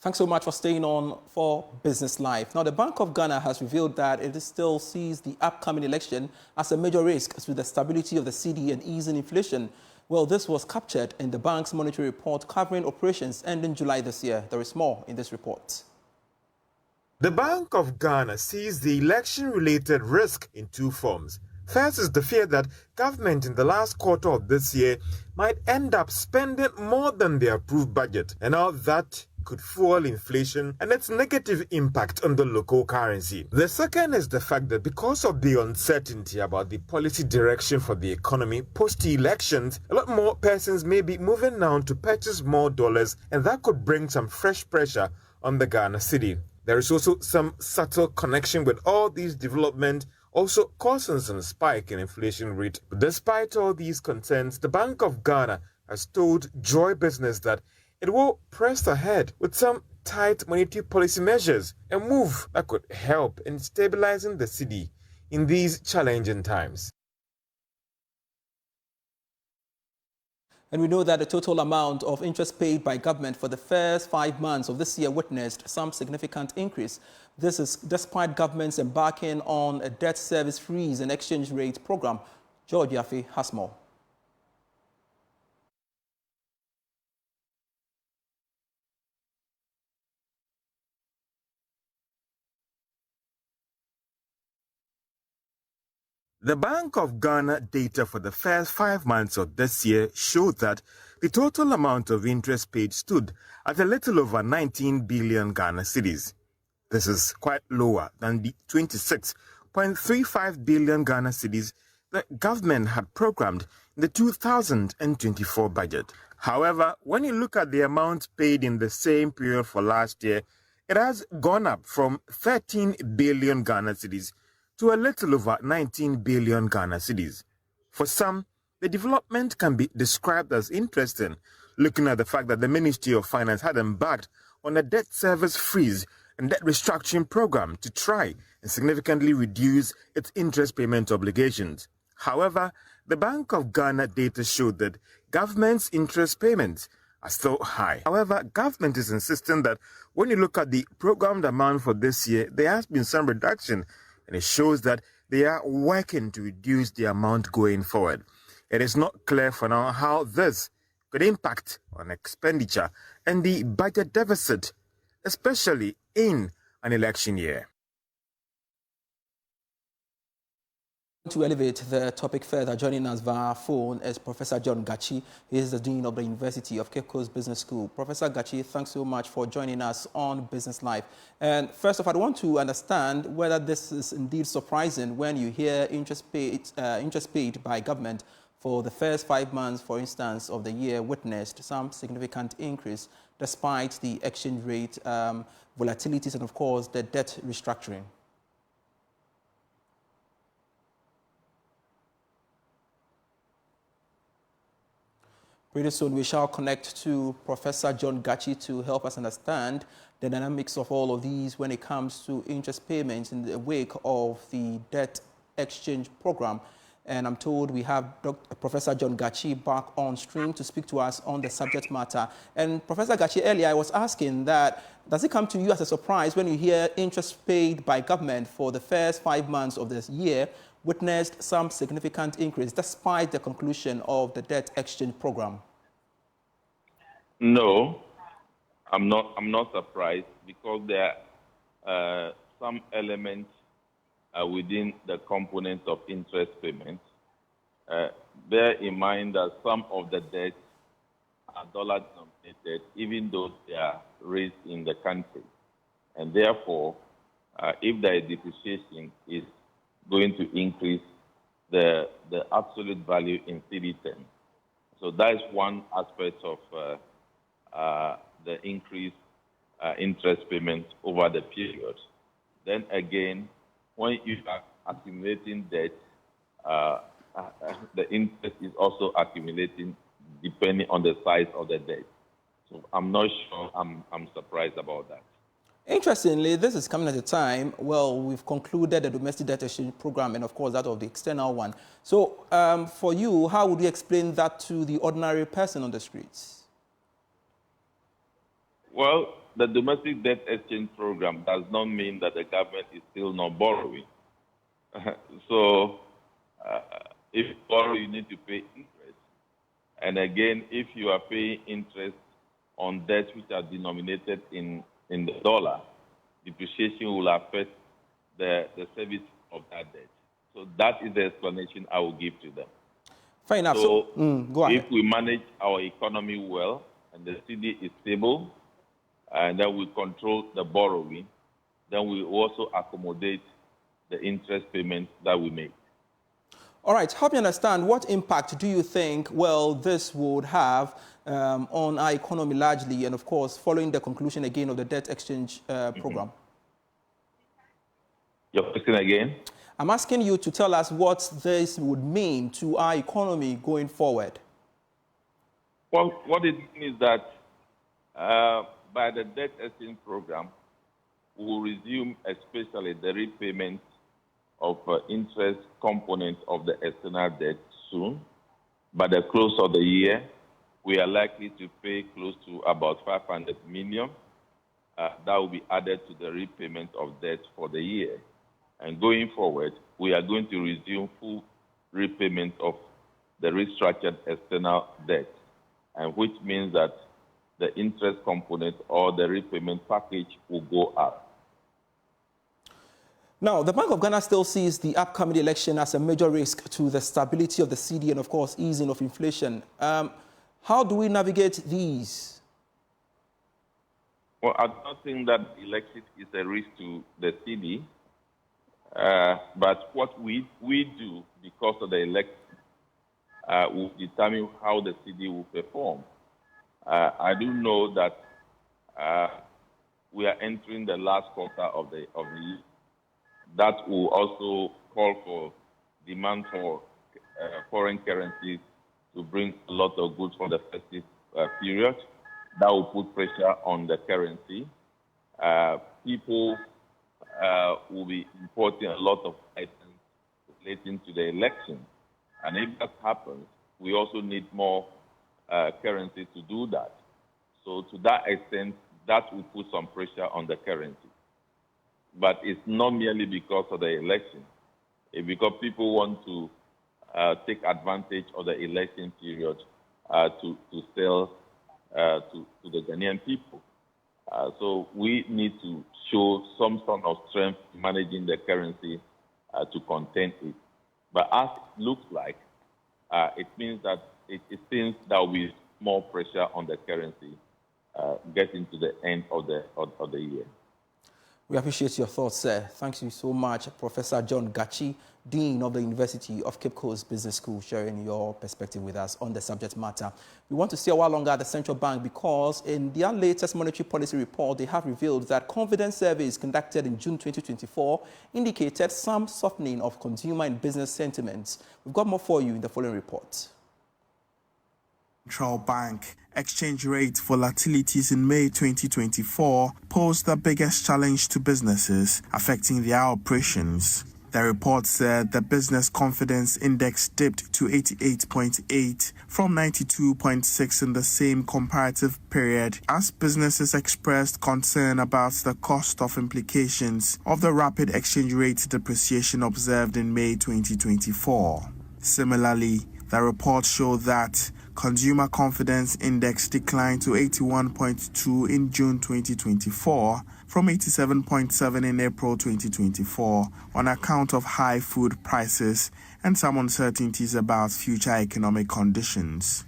Thanks so much for staying on for Business Live. Now, the Bank of Ghana has revealed that it still sees the upcoming election as a major risk to the stability of the cedi and easing inflation. Well, this was captured in the bank's monetary report covering operations ending July this year. There is more in this report. The Bank of Ghana sees the election-related risk in two forms. First is the fear that government in the last quarter of this year might end up spending more than the approved budget, and all that could fuel inflation and its negative impact on the local currency. The second is the fact that because of the uncertainty about the policy direction for the economy post-elections, a lot more persons may be moving now to purchase more dollars, and that could bring some fresh pressure on the Ghana cedi. There is also some subtle connection with all these developments also causing some spike in inflation rate. Despite all these concerns, the Bank of Ghana has told Joy Business that it will press ahead with some tight monetary policy measures, a move that could help in stabilizing the cedi in these challenging times. And we know that the total amount of interest paid by government for the first 5 months of this year witnessed some significant increase. This is despite governments embarking on a debt service freeze and exchange rate program. George Yaffe has more. The Bank of Ghana data for the first 5 months of this year showed that the total amount of interest paid stood at a little over 19 billion Ghana cedis. This is quite lower than the 26.35 billion Ghana cedis the government had programmed in the 2024 budget. However, when you look at the amount paid in the same period for last year, it has gone up from 13 billion Ghana cedis to a little over 19 billion Ghana cedis. For some, the development can be described as interesting, looking at the fact that the Ministry of Finance had embarked on a debt service freeze and debt restructuring program to try and significantly reduce its interest payment obligations. However, the Bank of Ghana data showed that government's interest payments are still high. However, government is insisting that when you look at the programmed amount for this year, there has been some reduction, and it shows that they are working to reduce the amount going forward. It is not clear for now how this could impact on expenditure and the budget deficit, especially in an election year. To elevate the topic further, joining us via phone is Professor John Gachi. He is the Dean of the University of Cape Coast Business School. Professor Gachi, thanks so much for joining us on Business Live. And first of all, I want to understand whether this is indeed surprising when you hear interest paid by government for the first 5 months, for instance, of the year witnessed some significant increase despite the exchange rate volatilities and, of course, the debt restructuring. Pretty soon we shall connect to Professor John Gachi to help us understand the dynamics of all of these when it comes to interest payments in the wake of the debt exchange program. And I'm told we have Professor John Gachi back on stream to speak to us on the subject matter. And Professor Gachi, earlier I was asking that, does it come to you as a surprise when you hear interest paid by government for the first 5 months of this year witnessed some significant increase despite the conclusion of the debt exchange program? No, I'm not surprised because there are some elements within the components of interest payments. Bear in mind that some of the debts are dollar denominated, even though they are raised in the country. And therefore, if there is depreciation, it's going to increase the absolute value in cedi terms. So that is one aspect of the increased interest payments over the period. Then again, when you are accumulating debt, the interest is also accumulating depending on the size of the debt. So I'm not sure I'm surprised about that. Interestingly, this is coming at a time, well, we've concluded the domestic debt exchange program and, of course, that of the external one. So for you, how would you explain that to the ordinary person on the streets? Well, the domestic debt exchange program does not mean that the government is still not borrowing. So if you borrow, you need to pay interest. And again, if you are paying interest on debts which are denominated in the dollar, depreciation will affect the service of that debt. So that is the explanation I will give to them. Fair enough. So go ahead. if we manage our economy well and the CD is stable, and then we control the borrowing, then we also accommodate the interest payments that we make. All right, help me understand, what impact do you think, well, this would have on our economy largely, and of course, following the conclusion again of the debt exchange program? Your question again? I'm asking you to tell us what this would mean to our economy going forward. Well, what it means is that by the debt exchange program, we will resume especially the repayment of interest component of the external debt soon. By the close of the year, we are likely to pay close to about 500 million. That will be added to the repayment of debt for the year. And going forward, we are going to resume full repayment of the restructured external debt, and which means that the interest component or the repayment package will go up. Now, the Bank of Ghana still sees the upcoming election as a major risk to the stability of the cedi and, of course, easing of inflation. How do we navigate these? Well, I don't think that the election is a risk to the cedi. But what we do because of the election will determine how the cedi will perform. I do know that we are entering the last quarter of the year. That will also call for demand for foreign currencies to bring a lot of goods for the festive period. That will put pressure on the currency. People will be importing a lot of items relating to the election. And if that happens, we also need more currency to do that. So to that extent, that will put some pressure on the currency. But it's not merely because of the election. It's because people want to take advantage of the election period to sell to the Ghanaian people. So we need to show some sort of strength managing the currency to contain it. But as it looks like, it means that it seems there will be more pressure on the currency getting to the end of the year. We appreciate your thoughts, sir. Thank you so much, Professor John Gachi, Dean of the University of Cape Coast Business School, sharing your perspective with us on the subject matter. We want to see a while longer at the central bank because in their latest monetary policy report, they have revealed that confidence surveys conducted in June 2024 indicated some softening of consumer and business sentiments. We've got more for you in the following report. Central Bank exchange rate volatilities in May 2024 posed the biggest challenge to businesses affecting their operations. The report said the business confidence index dipped to 88.8 from 92.6 in the same comparative period as businesses expressed concern about the cost of implications of the rapid exchange rate depreciation observed in May 2024. Similarly, the report showed that consumer confidence index declined to 81.2 in June 2024 from 87.7 in April 2024 on account of high food prices and some uncertainties about future economic conditions.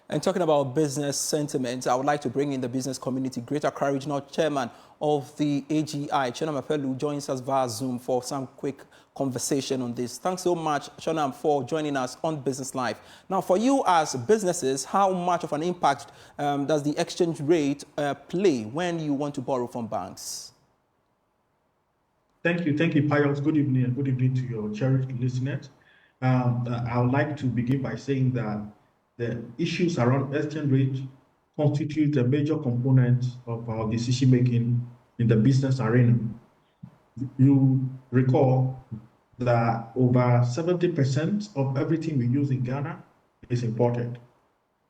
And talking about business sentiment, I would like to bring in the business community Greater Accra Regional Chairman of the AGI, Chonam Apelu, joins us via Zoom for some quick conversation on this. Thanks so much, Chonam, for joining us on Business Live. Now, for you as businesses, how much of an impact does the exchange rate play when you want to borrow from banks? Thank you, Pius. Good evening, and good evening to your cherished listeners. I would like to begin by saying that the issues around exchange rate constitute a major component of our decision-making in the business arena. You recall that over 70% of everything we use in Ghana is imported.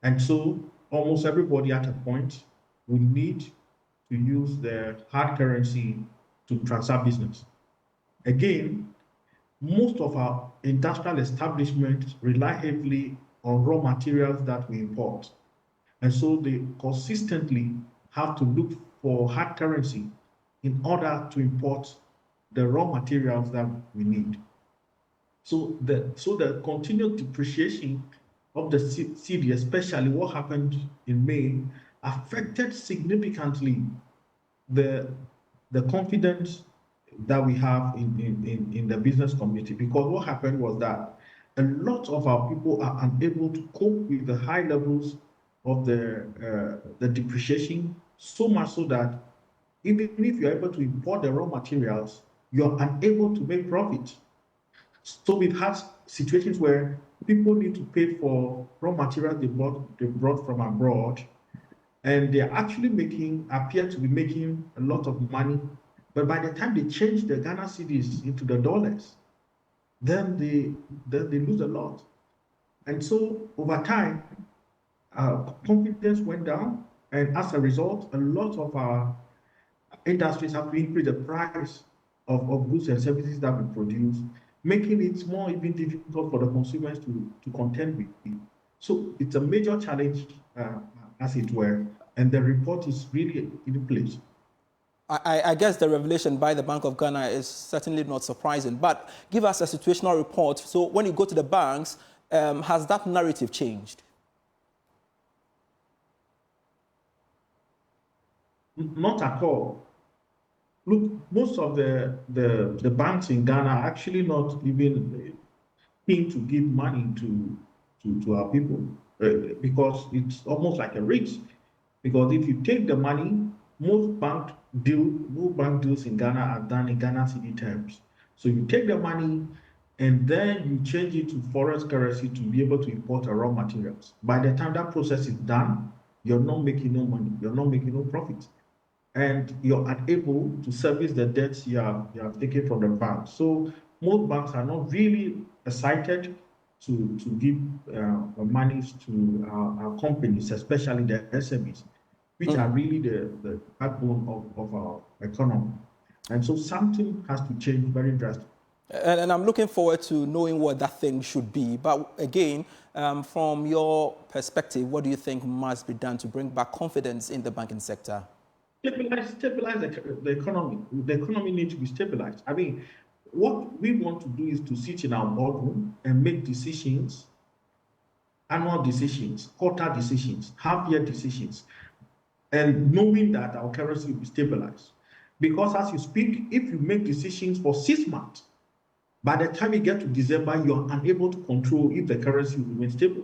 And so almost everybody at a point will need to use the hard currency to transact business. Again, most of our industrial establishments rely heavily on raw materials that we import. And so they consistently have to look for hard currency in order to import the raw materials that we need. So the continued depreciation of the cedi, especially what happened in May, affected significantly the confidence that we have in the business community, because what happened was that a lot of our people are unable to cope with the high levels of the depreciation, so much so that even if you're able to import the raw materials, you're unable to make profit. So we've had situations where people need to pay for raw materials they brought from abroad, and they're actually appear to be making a lot of money. But by the time they change the Ghana cedis into the dollars, then they lose a lot. And so over time, confidence went down, and as a result, a lot of our industries have to increase the price of goods and services that we produce, making it more even difficult for the consumers to contend with. So it's a major challenge, as it were, and the report is really in place. I guess the revelation by the Bank of Ghana is certainly not surprising, but give us a situational report. So when you go to the banks, has that narrative changed? Not at all. Look, most of the banks in Ghana are actually not even keen to give money to our people, because it's almost like a risk. Because if you take the money, most bank deals in Ghana are done in Ghana cedi terms. So you take the money and then you change it to foreign currency to be able to import the raw materials. By the time that process is done, you're not making no money, you're not making no profit, and you're unable to service the debts you have taken from the bank. So most banks are not really excited to give monies to our companies, especially the SMEs, which are really the backbone of our economy. And so something has to change very drastically. And I'm looking forward to knowing what that thing should be. But again, from your perspective, what do you think must be done to bring back confidence in the banking sector? Stabilize the economy. The economy needs to be stabilized. I mean, what we want to do is to sit in our boardroom and make decisions, annual decisions, quarter decisions, half-year decisions, and knowing that our currency will be stabilized. Because as you speak, if you make decisions for 6 months, by the time you get to December, you're unable to control if the currency will remain stable.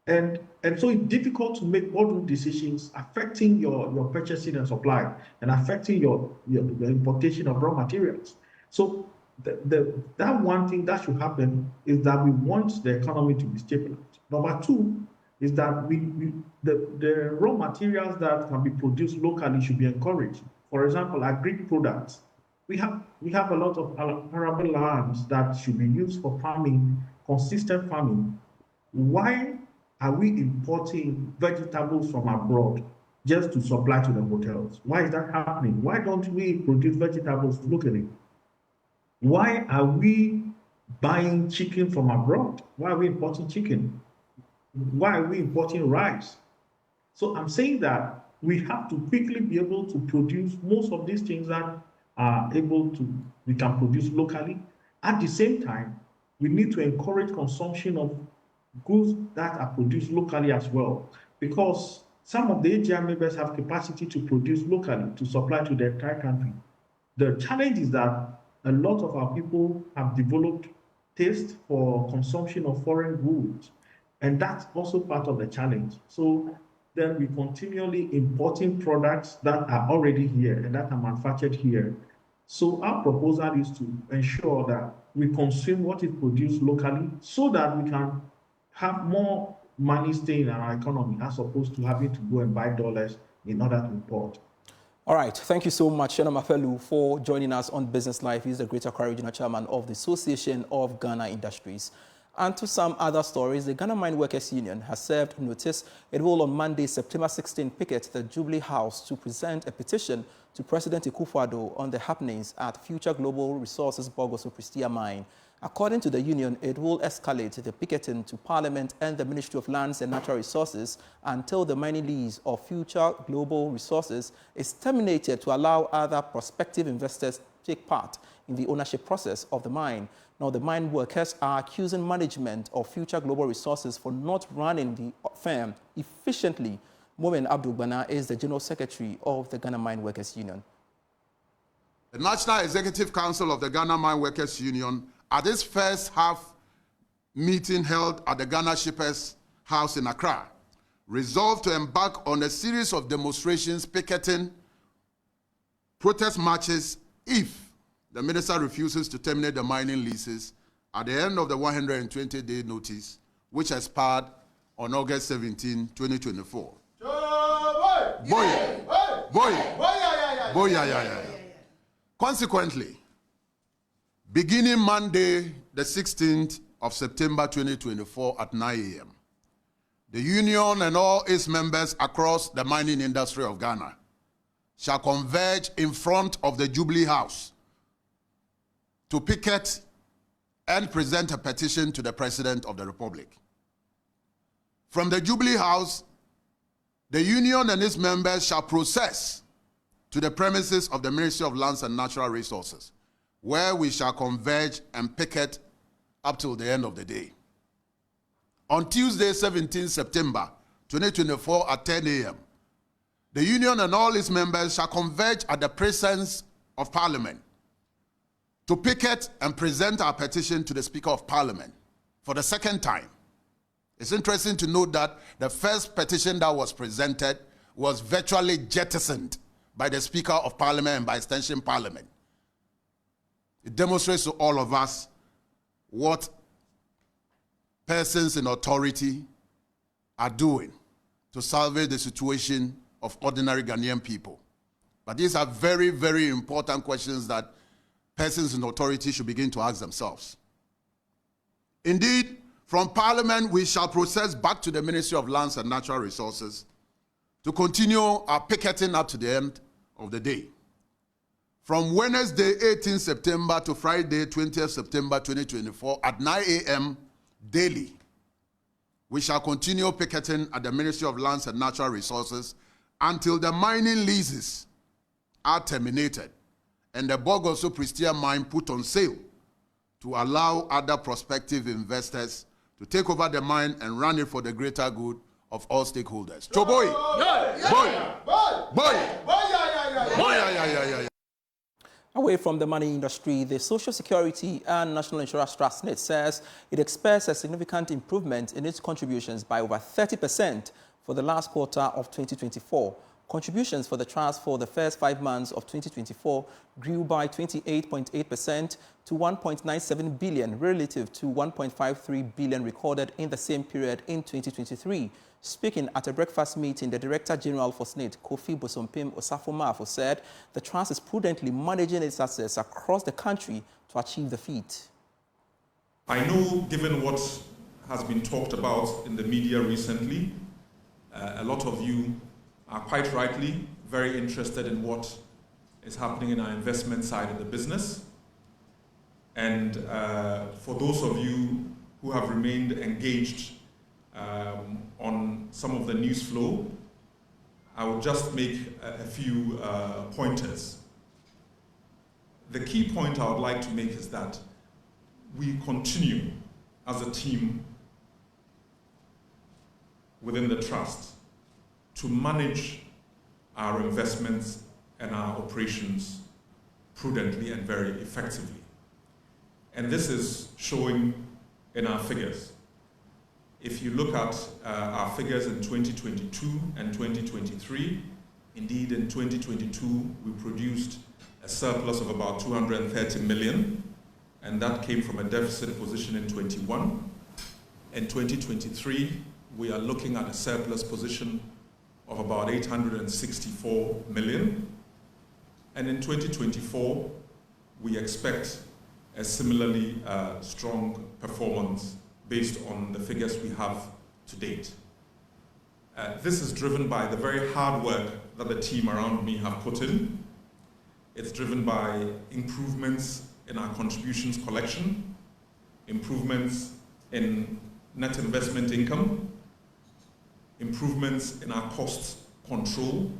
And so it's difficult to make boardroom decisions affecting your purchasing and supply, and affecting your importation of raw materials. So that one thing that should happen is that we want the economy to be stabilized. Number two is that the raw materials that can be produced locally should be encouraged. For example, agri products. We have a lot of arable lands that should be used for farming, consistent farming. Why are we importing vegetables from abroad just to supply to the hotels? Why is that happening? Why don't we produce vegetables locally? Why are we buying chicken from abroad? Why are we importing chicken? Why are we importing rice? So I'm saying that we have to quickly be able to produce most of these things that we can produce locally. At the same time, we need to encourage consumption of goods that are produced locally as well, because some of the AGI members have capacity to produce locally to supply to the entire country. The challenge is that a lot of our people have developed taste for consumption of foreign goods, and that's also part of the challenge. So then we continually importing products that are already here and that are manufactured here. So our proposal is to ensure that we consume what is produced locally, so that we can have more money staying in our economy, as opposed to having to go and buy dollars in order to import. All right. Thank you so much, Shena Mafelu, for joining us on Business Live. He's the Greater Accra Regional Chairman of the Association of Ghana Industries. And to some other stories, the Ghana Mine Workers Union has served notice. It will on Monday, September 16, picket the Jubilee House to present a petition to President Akufo-Addo on the happenings at Future Global Resources BoG mine. According to the union, it will escalate the picketing to Parliament and the Ministry of Lands and Natural Resources until the mining lease of Future Global Resources is terminated to allow other prospective investors to take part in the ownership process of the mine. Now, the mine workers are accusing management of Future Global Resources for not running the firm efficiently. Momen Abdul-Bana is the General Secretary of the Ghana Mine Workers Union. The National Executive Council of the Ghana Mine Workers Union, at this first half meeting held at the Ghana Shippers House in Accra, resolved to embark on a series of demonstrations, picketing, protest marches if the minister refuses to terminate the mining leases at the end of the 120-day notice, which expired on August 17, 2024. Consequently, beginning Monday, the 16th of September 2024 at 9 a.m., the union and all its members across the mining industry of Ghana shall converge in front of the Jubilee House to picket and present a petition to the President of the Republic. From the Jubilee House, the union and its members shall process to the premises of the Ministry of Lands and Natural Resources, where we shall converge and picket up till the end of the day. On Tuesday, 17 September 2024 at 10 a.m., the union and all its members shall converge at the presence of Parliament to picket and present our petition to the Speaker of Parliament for the second time. It's interesting to note that the first petition that was presented was virtually jettisoned by the Speaker of Parliament and by extension Parliament. It demonstrates to all of us what persons in authority are doing to salvage the situation of ordinary Ghanaian people. But these are very, very important questions that persons in authority should begin to ask themselves. Indeed, from Parliament, we shall process back to the Ministry of Lands and Natural Resources to continue our picketing up to the end of the day. From Wednesday, 18 September to Friday, 20th September 2024 at 9 a.m. daily, we shall continue picketing at the Ministry of Lands and Natural Resources until the mining leases are terminated and the BoG mine put on sale to allow other prospective investors to take over the mine and run it for the greater good of all stakeholders. Choboy! Away from the mining industry, the Social Security and National Insurance Trust SSNIT says it expects a significant improvement in its contributions by over 30% for the last quarter of 2024. Contributions for the trust for the first 5 months of 2024 grew by 28.8% to 1.97 billion relative to 1.53 billion recorded in the same period in 2023. Speaking at a breakfast meeting, the Director General for SSNIT, Kofi Bosompim Osafo-Maafo, said the trust is prudently managing its assets across the country to achieve the feat. I know, given what has been talked about in the media recently, a lot of you are quite rightly very interested in what is happening in our investment side of the business. And for those of you who have remained engaged on some of the news flow, I will just make a few pointers. The key point I would like to make is that we continue as a team within the trust to manage our investments and our operations prudently and very effectively. And this is showing in our figures. If you look at our figures in 2022 and 2023, indeed in 2022 we produced a surplus of about 230 million, and that came from a deficit position in 21. In 2023, we are looking at a surplus position of about 864 million. And in 2024, we expect a similarly strong performance based on the figures we have to date. This is driven by the very hard work that the team around me have put in. It's driven by improvements in our contributions collection, improvements in net investment income, improvements in our cost control,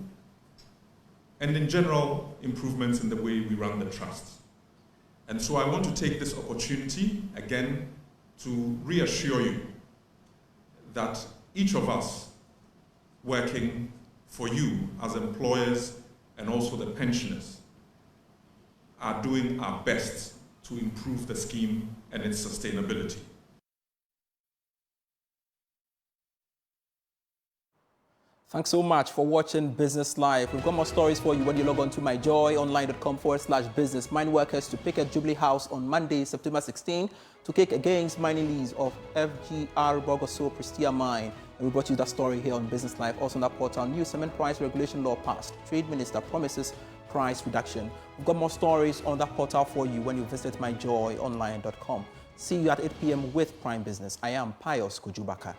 and in general, improvements in the way we run the trust. And so I want to take this opportunity again to reassure you that each of us working for you as employers and also the pensioners are doing our best to improve the scheme and its sustainability. Thanks so much for watching Business Live. We've got more stories for you when you log on to myjoyonline.com/business. Mine workers to picket Jubilee House on Monday, September 16, to kick against mining lease of FGR Bogoso Prestia Mine. And we brought you that story here on Business Live. Also on that portal, new cement price regulation law passed. Trade Minister promises price reduction. We've got more stories on that portal for you when you visit myjoyonline.com. See you at 8 p.m. with Prime Business. I am Pius Kujubaka.